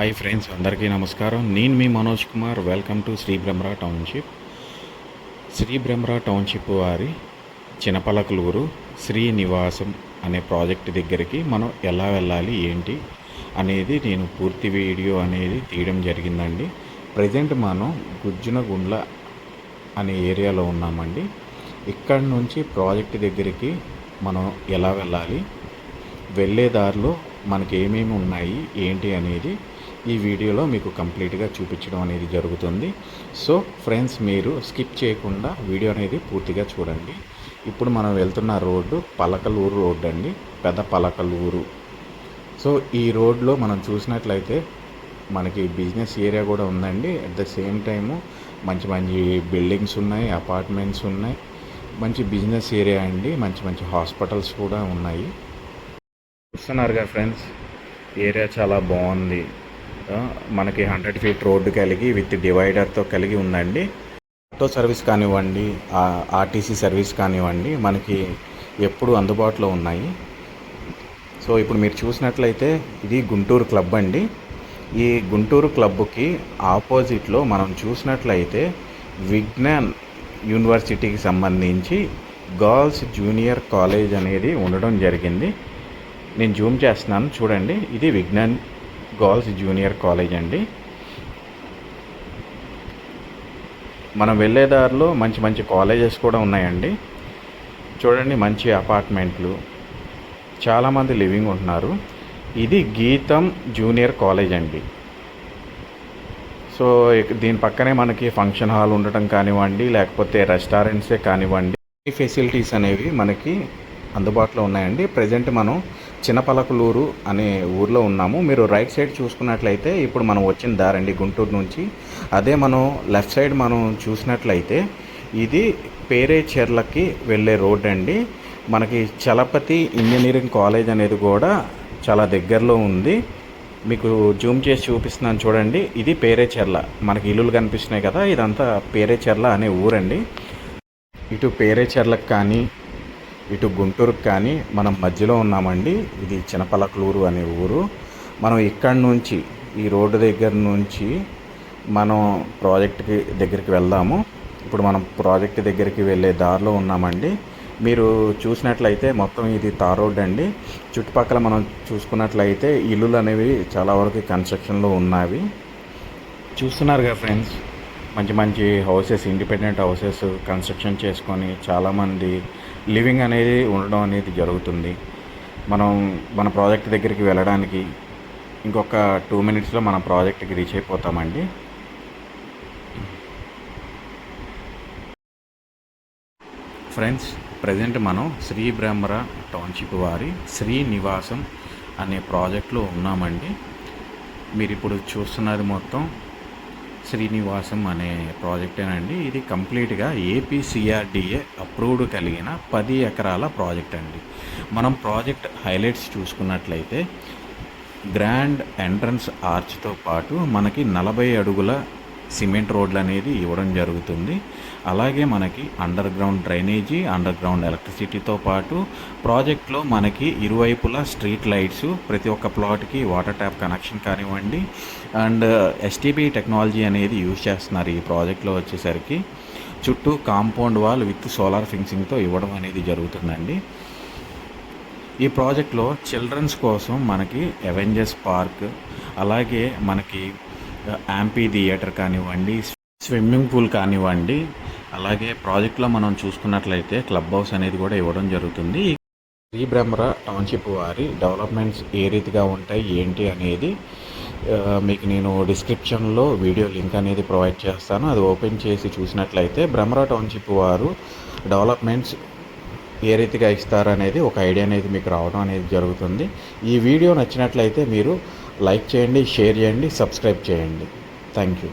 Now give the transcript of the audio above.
Hi friends, అందరికీ నమస్కారం. నేను మీ Manoj Kumar. Welcome to Shri Brahmara township. Shri Brahmara township వారి చినపలకలూరు శ్రీనివాసం అనే ప్రాజెక్ట్ దగ్గరికి మనం ఎలా వెళ్ళాలి ఏంటి అనేది నేను పూర్తి వీడియో అనేది తీయడం జరిగిందండి. ప్రజెంట్ మనం గుజ్జునగుండ్ల అనే ఏరియాలో ఉన్నామండి. ఇక్కడ నుంచి ప్రాజెక్ట్ దగ్గరికి మనం ఎలా వెళ్ళాలి, వెళ్ళే దారిలో మనకి ఏమేమి ఉన్నాయి ఏంటి అనేది ఈ వీడియోలో మీకు కంప్లీట్గా చూపించడం అనేది జరుగుతుంది. సో ఫ్రెండ్స్, మీరు స్కిప్ చేయకుండా వీడియో అనేది పూర్తిగా చూడండి. ఇప్పుడు మనం వెళ్తున్న రోడ్డు పలకలూరు రోడ్డు అండి, పెద్ద పలకలూరు. సో ఈ రోడ్లో మనం చూసినట్లయితే మనకి బిజినెస్ ఏరియా కూడా ఉందండి. అట్ ద సేమ్ టైము మంచి మంచి బిల్డింగ్స్ ఉన్నాయి, అపార్ట్మెంట్స్ ఉన్నాయి, మంచి బిజినెస్ ఏరియా అండి. మంచి మంచి హాస్పిటల్స్ కూడా ఉన్నాయి. చూస్తున్నారుగా ఫ్రెండ్స్, ఏరియా చాలా బాగుంది. మనకి 100 ఫీట్ రోడ్డు కలిగి విత్ డివైడర్తో కలిగి ఉందండి. ఆటో సర్వీస్ కానివ్వండి, ఆర్టీసీ సర్వీస్ కానివ్వండి, మనకి ఎప్పుడు అందుబాటులో ఉన్నాయి. సో ఇప్పుడు మీరు చూసినట్లయితే ఇది గుంటూరు క్లబ్ అండి. ఈ గుంటూరు క్లబ్కి ఆపోజిట్లో మనం చూసినట్లయితే విజ్ఞాన్ యూనివర్సిటీకి సంబంధించి గర్ల్స్ జూనియర్ కాలేజ్ అనేది ఉండడం జరిగింది. నేను జూమ్ చేస్తున్నాను, చూడండి. ఇది విజ్ఞాన్ గర్ల్స్ జూనియర్ కాలేజ్ అండి. మనం వెళ్ళే దారిలో మంచి మంచి కాలేజెస్ కూడా ఉన్నాయండి. చూడండి, మంచి అపార్ట్మెంట్లు, చాలామంది లివింగ్ ఉంటున్నారు. ఇది గీతం జూనియర్ కాలేజ్ అండి. సో దీని పక్కనే మనకి ఫంక్షన్ హాల్ ఉండటం కానివ్వండి, లేకపోతే రెస్టారెంట్సే కానివ్వండి, ఈ ఫెసిలిటీస్ అనేవి మనకి అందుబాటులో ఉన్నాయండి. ప్రజెంట్ మనం చినపలకలూరు అనే ఊర్లో ఉన్నాము. మీరు రైట్ సైడ్ చూసుకున్నట్లయితే ఇప్పుడు మనం వచ్చిన దారండి గుంటూరు నుంచి. అదే మనం లెఫ్ట్ సైడ్ మనం చూసినట్లయితే ఇది పేరేచెర్లకి వెళ్ళే రోడ్ అండి. మనకి చలపతి ఇంజనీరింగ్ కాలేజ్ అనేది కూడా చాలా దగ్గరలో ఉంది. మీకు జూమ్ చేసి చూపిస్తున్నాను, చూడండి. ఇది పేరేచెర్ల, మనకి ఇల్లులు కనిపిస్తున్నాయి కదా, ఇదంతా పేరేచెర్ల అనే ఊరండి. ఇటు పేరేచెర్లకు కానీ ఇటు గుంటూరుకు కానీ మనం మధ్యలో ఉన్నామండి. ఇది చినపలకలూరు అనే ఊరు. మనం ఇక్కడ నుంచి ఈ రోడ్డు దగ్గర నుంచి మనం ప్రాజెక్ట్కి దగ్గరికి వెళ్దాము. ఇప్పుడు మనం ప్రాజెక్ట్ దగ్గరికి వెళ్ళే దారిలో ఉన్నామండి. మీరు చూసినట్లయితే మొత్తం ఇది తార్ రోడ్ అండి. చుట్టుపక్కల మనం చూసుకున్నట్లయితే ఇల్లులు అనేవి చాలా వరకు కన్స్ట్రక్షన్లో ఉన్నవి. చూస్తున్నారుగా ఫ్రెండ్స్, మంచి మంచి హౌసెస్, ఇండిపెండెంట్ హౌసెస్ కన్స్ట్రక్షన్ చేసుకొని చాలామంది లివింగ్ అనేది ఉండడం అనేది జరుగుతుంది. మన ప్రాజెక్ట్ దగ్గరికి వెళ్ళడానికి ఇంకొక 2 మినిట్స్లో మన ప్రాజెక్ట్కి రీచ్ అయిపోతామండి. ఫ్రెండ్స్, ప్రజెంట్ మనం శ్రీ బ్రహ్మరా టౌన్షిప్ వారి శ్రీనివాసం అనే ప్రాజెక్ట్లో ఉన్నామండి. మీరు ఇప్పుడు చూస్తున్నది మొత్తం శ్రీనివాసం అనే ప్రాజెక్టేనండి. ఇది కంప్లీట్గా ఏపీసీఆర్డీఏ అప్రూవ్డ్ కలిగిన 10 ఎకరాల ప్రాజెక్ట్ అండి. మనం ప్రాజెక్ట్ హైలైట్స్ చూసుకున్నట్లయితే గ్రాండ్ ఎంట్రన్స్ ఆర్చ్తో పాటు మనకి 40 అడుగుల సిమెంట్ రోడ్లు అనేది ఇవ్వడం జరుగుతుంది. అలాగే మనకి underground drainage, underground ఎలక్ట్రిసిటీతో పాటు ప్రాజెక్ట్లో మనకి ఇరువైపులా స్ట్రీట్ లైట్స్, ప్రతి ఒక్క ప్లాట్కి వాటర్ ట్యాప్ కనెక్షన్ కానివ్వండి, అండ్ ఎస్టీబీ టెక్నాలజీ అనేది యూజ్ చేస్తున్నారు ఈ ప్రాజెక్ట్లో వచ్చేసరికి. చుట్టూ కాంపౌండ్ వాల్ విత్ సోలార్ ఫెన్సింగ్తో ఇవ్వడం అనేది జరుగుతుందండి. ఈ ప్రాజెక్ట్లో చిల్డ్రన్స్ కోసం మనకి అవెంజర్స్ పార్క్, అలాగే మనకి యాంపీ థియేటర్ కానివ్వండి, స్విమ్మింగ్ పూల్ కానివ్వండి, అలాగే ప్రాజెక్ట్లో మనం చూసుకున్నట్లయితే క్లబ్ హౌస్ అనేది కూడా ఇవ్వడం జరుగుతుంది. శ్రీ బ్రహ్మరా టౌన్షిప్ వారి డెవలప్మెంట్స్ ఏ రీతిగా ఉంటాయి ఏంటి అనేది మీకు నేను డిస్క్రిప్షన్లో వీడియో లింక్ అనేది ప్రొవైడ్ చేస్తాను. అది ఓపెన్ చేసి చూసినట్లయితే బ్రహ్మరా టౌన్షిప్ వారు డెవలప్మెంట్స్ ఏ రీతిగా ఇస్తారనేది ఒక ఐడియా అనేది మీకు రావడం అనేది జరుగుతుంది. ఈ వీడియో నచ్చినట్లయితే మీరు లైక్ చేయండి, షేర్ చేయండి, సబ్స్క్రైబ్ చేయండి. Thank you.